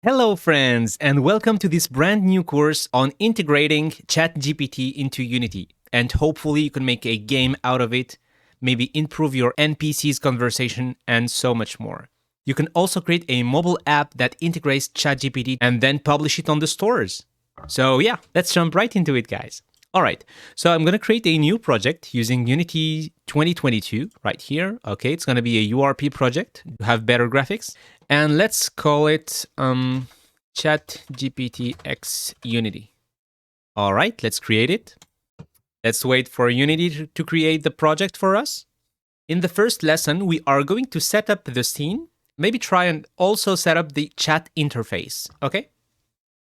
Hello, friends, and welcome to this brand new course on integrating ChatGPT into Unity. And hopefully, you can make a game out of it, maybe improve your NPC's conversation, and so much more. You can also create a mobile app that integrates ChatGPT and then publish it on the stores. So, yeah, let's jump right into it, guys. All right, so I'm going to create a new project using Unity 2022 right here. Okay, it's going to be a URP project to have better graphics. And let's call it ChatGPT X Unity. All right, let's create it. Let's wait for Unity to create the project for us. In the first lesson, we are going to set up the scene. Maybe try and also set up the chat interface, okay?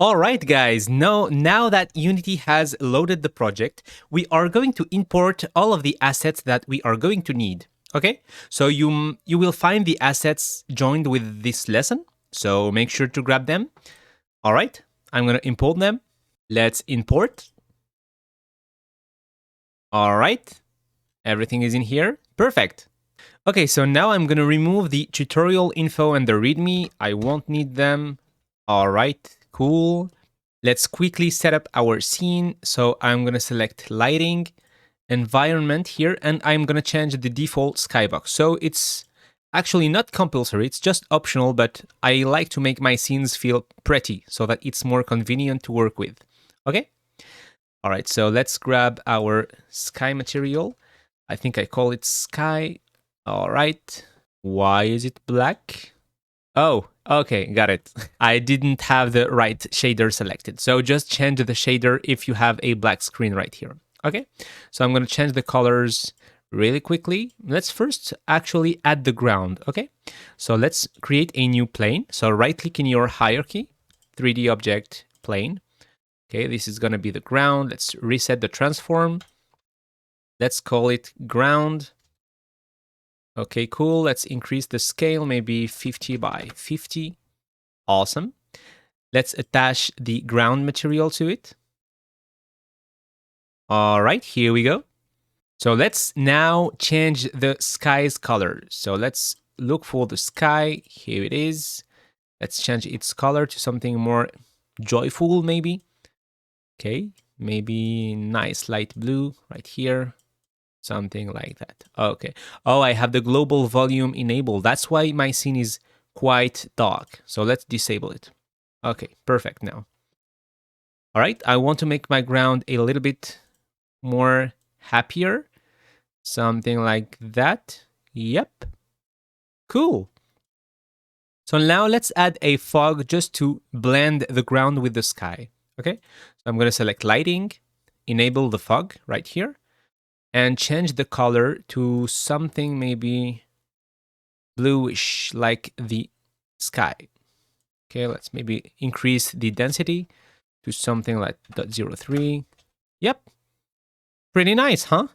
All right, guys, now that Unity has loaded the project, we are going to import all of the assets that we are going to need, okay? So you will find the assets joined with this lesson, so make sure to grab them. All right, I'm going to import them. Let's import. All right, everything is in here. Perfect. Okay, so now I'm going to remove the tutorial info and the README. I won't need them. All right, cool. Let's quickly set up our scene. So I'm going to select lighting, environment here, and I'm going to change the default skybox. So it's actually not compulsory, it's just optional, but I like to make my scenes feel pretty so that it's more convenient to work with. Okay? All right, so let's grab our sky material. I think I call it sky. All right. Why is it black? Oh, okay, got it. I didn't have the right shader selected. So just change the shader if you have a black screen right here. Okay, so I'm going to change the colors really quickly. Let's first actually add the ground, okay? So let's create a new plane. So right-click in your hierarchy, 3D object, plane. Okay, this is going to be the ground. Let's reset the transform. Let's call it ground. Okay, cool. Let's increase the scale, maybe 50 by 50. Awesome. Let's attach the ground material to it. All right, here we go. So let's now change the sky's color. So let's look for the sky. Here it is. Let's change its color to something more joyful, maybe. Okay, maybe nice light blue right here. Something like that. Okay. Oh, I have the global volume enabled. That's why my scene is quite dark. So let's disable it. Okay, perfect now. All right, I want to make my ground a little bit more happier. Something like that. Yep. Cool. So now let's add a fog just to blend the ground with the sky. Okay, so I'm going to select lighting, enable the fog right here, and change the color to something maybe bluish like the sky. Okay, let's maybe increase the density to something like 0.03. Yep, pretty nice, huh?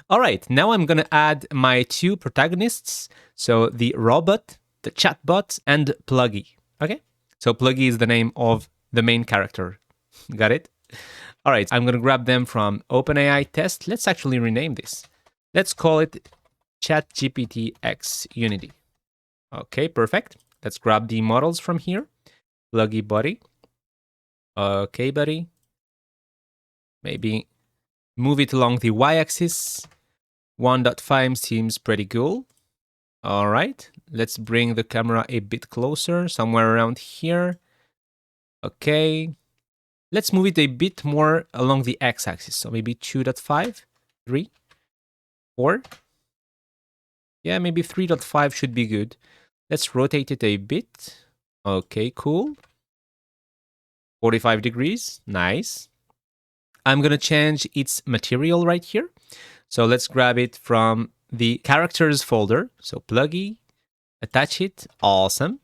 All right, now I'm going to add my two protagonists. So the robot, the chatbot, and Pluggy. Okay, so Pluggy is the name of the main character. Got it? All right, I'm going to grab them from OpenAI test. Let's actually rename this. Let's call it ChatGPT X Unity. Okay, perfect. Let's grab the models from here. Pluggy buddy. Okay, buddy. Maybe move it along the y-axis. 1.5 seems pretty cool. All right, let's bring the camera a bit closer, somewhere around here. Okay, let's move it a bit more along the x-axis. So maybe 2.5, 3, 4. Yeah, maybe 3.5 should be good. Let's rotate it a bit. Okay, cool. 45 degrees, nice. I'm going to change its material right here. So let's grab it from the characters folder. So Pluggy, attach it, awesome.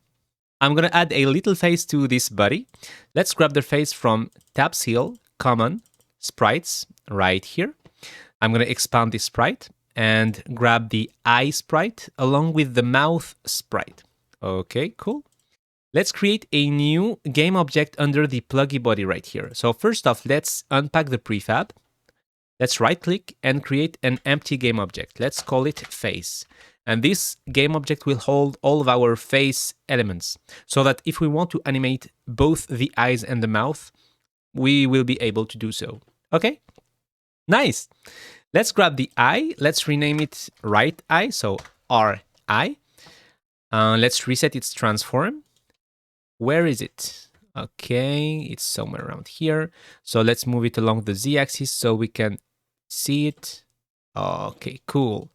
I'm going to add a little face to this buddy. Let's grab the face from tab seal, common, sprites, right here. I'm going to expand this sprite and grab the eye sprite along with the mouth sprite. Okay, cool. Let's create a new game object under the Pluggy body right here. So first off, let's unpack the prefab. Let's right click and create an empty game object. Let's call it face. And this game object will hold all of our face elements so that if we want to animate both the eyes and the mouth, we will be able to do so. Okay, nice. Let's grab the eye. Let's rename it right eye, so RI. Let's reset its transform. Where is it? Okay, it's somewhere around here. So let's move it along the z-axis so we can see it. Okay, cool.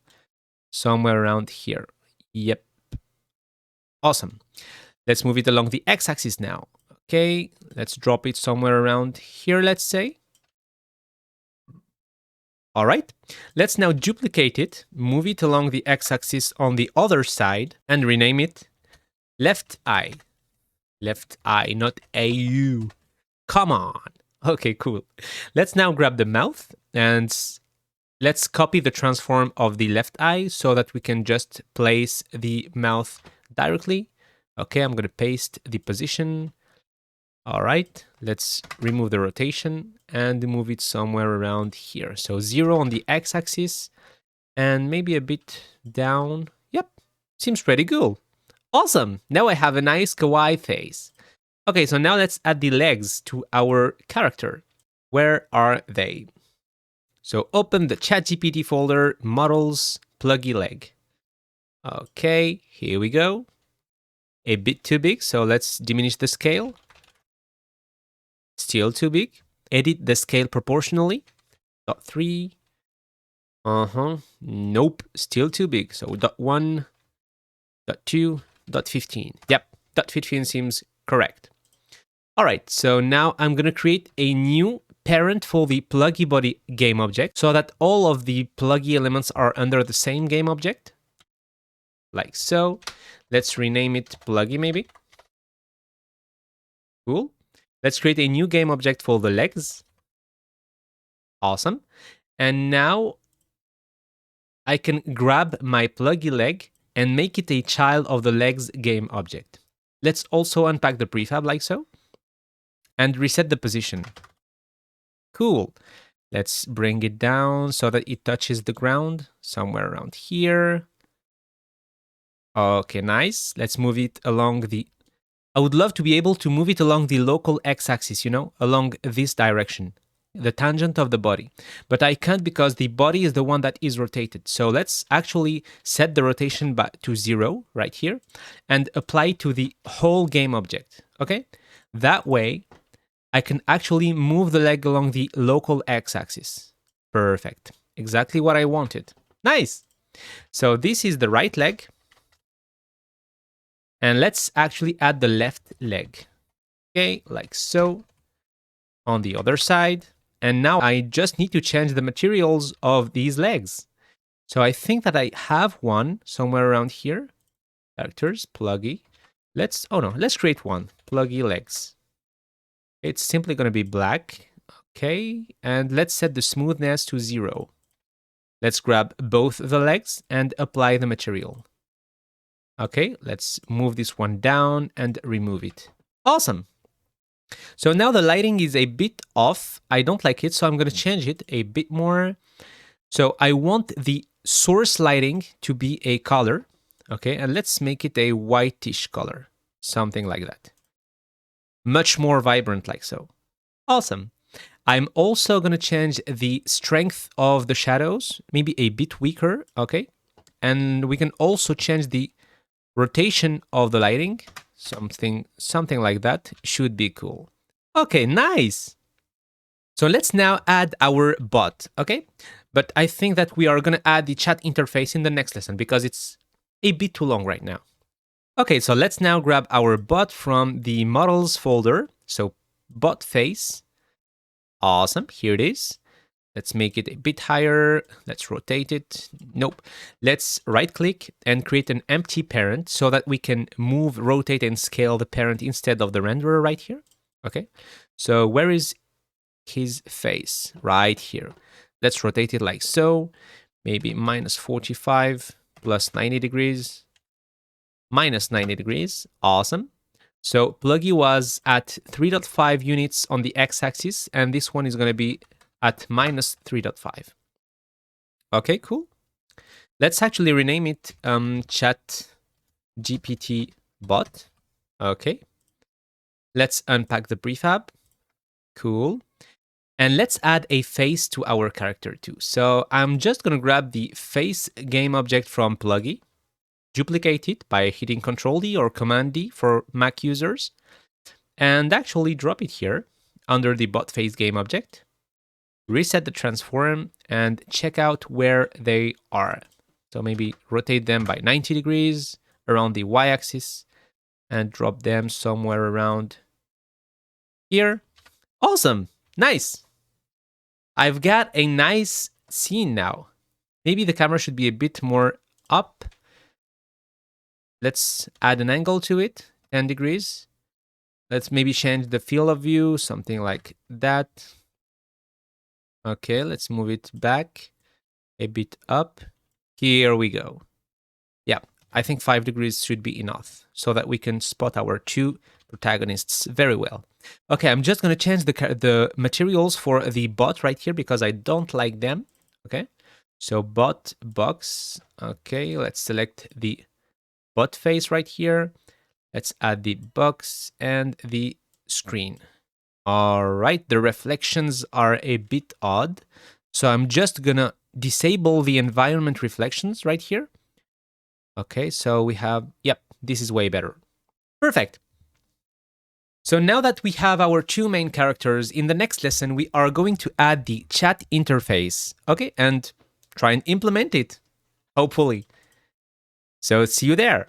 Somewhere around here. Yep. Awesome. Let's move it along the x-axis now. Okay, let's drop it somewhere around here, let's say. All right, let's now duplicate it, move it along the x-axis on the other side, and rename it left eye. Left eye, not AU. Come on. Okay, cool. Let's now grab the mouth and let's copy the transform of the left eye so that we can just place the mouth directly. Okay, I'm going to paste the position. All right, let's remove the rotation and move it somewhere around here. So 0 on the x-axis and maybe a bit down. Yep, seems pretty cool. Awesome, now I have a nice kawaii face. Okay, so now let's add the legs to our character. Where are they? So open the ChatGPT folder, models, pluggy leg. Okay, here we go. A bit too big, so let's diminish the scale. Still too big. Edit the scale proportionally. 0.3. Nope, still too big. So 0.1, 0.2, 0.15. Yep, 0.15 seems correct. All right, so now I'm going to create a new parent for the pluggy body game object so that all of the pluggy elements are under the same game object. Like so. Let's rename it pluggy maybe. Cool. Let's create a new game object for the legs. Awesome. And now I can grab my pluggy leg and make it a child of the legs game object. Let's also unpack the prefab like so and reset the position. Cool. Let's bring it down so that it touches the ground somewhere around here. Okay, nice. Let's move it along the... I would love to be able to move it along the local x-axis, along this direction, the tangent of the body. But I can't because the body is the one that is rotated. So let's actually set the rotation back to 0 right here and apply to the whole game object, okay? That way, I can actually move the leg along the local x-axis. Perfect. Exactly what I wanted. Nice. So this is the right leg. And let's actually add the left leg. Okay, like so. On the other side. And now I just need to change the materials of these legs. So I think that I have one somewhere around here. Characters, pluggy. Let's create one. Pluggy legs. It's simply going to be black. Okay, and let's set the smoothness to 0. Let's grab both the legs and apply the material. Okay, let's move this one down and remove it. Awesome. So now the lighting is a bit off. I don't like it, so I'm going to change it a bit more. So I want the source lighting to be a color. Okay, and let's make it a whitish color. Something like that. Much more vibrant like so. Awesome. I'm also going to change the strength of the shadows, maybe a bit weaker, okay? And we can also change the rotation of the lighting, something like that should be cool. Okay, nice. So let's now add our bot, okay? But I think that we are going to add the chat interface in the next lesson because it's a bit too long right now. Okay, so let's now grab our bot from the models folder. So bot face. Awesome, here it is. Let's make it a bit higher. Let's rotate it. Nope. Let's right click and create an empty parent so that we can move, rotate, and scale the parent instead of the renderer right here. Okay. So where is his face? Right here. Let's rotate it like so. Maybe minus 45 plus 90 degrees. Minus 90 degrees. Awesome. So pluggy was at 3.5 units on the x-axis, and this one is going to be at minus 3.5. Okay, cool. Let's actually rename it Chat GPT bot. Okay. Let's unpack the prefab. Cool. And let's add a face to our character too. So I'm just going to grab the face game object from Pluggy, duplicate it by hitting Control D or Command D for Mac users, and actually drop it here under the bot face game object. Reset the transform and check out where they are. So maybe rotate them by 90 degrees around the y-axis and drop them somewhere around here. Awesome. Nice. I've got a nice scene now. Maybe the camera should be a bit more up. Let's add an angle to it, 10 degrees. Let's maybe change the field of view, something like that. Okay, let's move it back a bit up. Here we go. Yeah, I think 5 degrees should be enough so that we can spot our two protagonists very well. Okay, I'm just going to change the materials for the bot right here because I don't like them. Okay, so bot box. Okay, let's select the bot face right here. Let's add the box and the screen. All right, the reflections are a bit odd. So I'm just going to disable the environment reflections right here. Okay, so we have, yep, this is way better. Perfect. So now that we have our two main characters, in the next lesson, we are going to add the chat interface, okay, and try and implement it, hopefully. So see you there.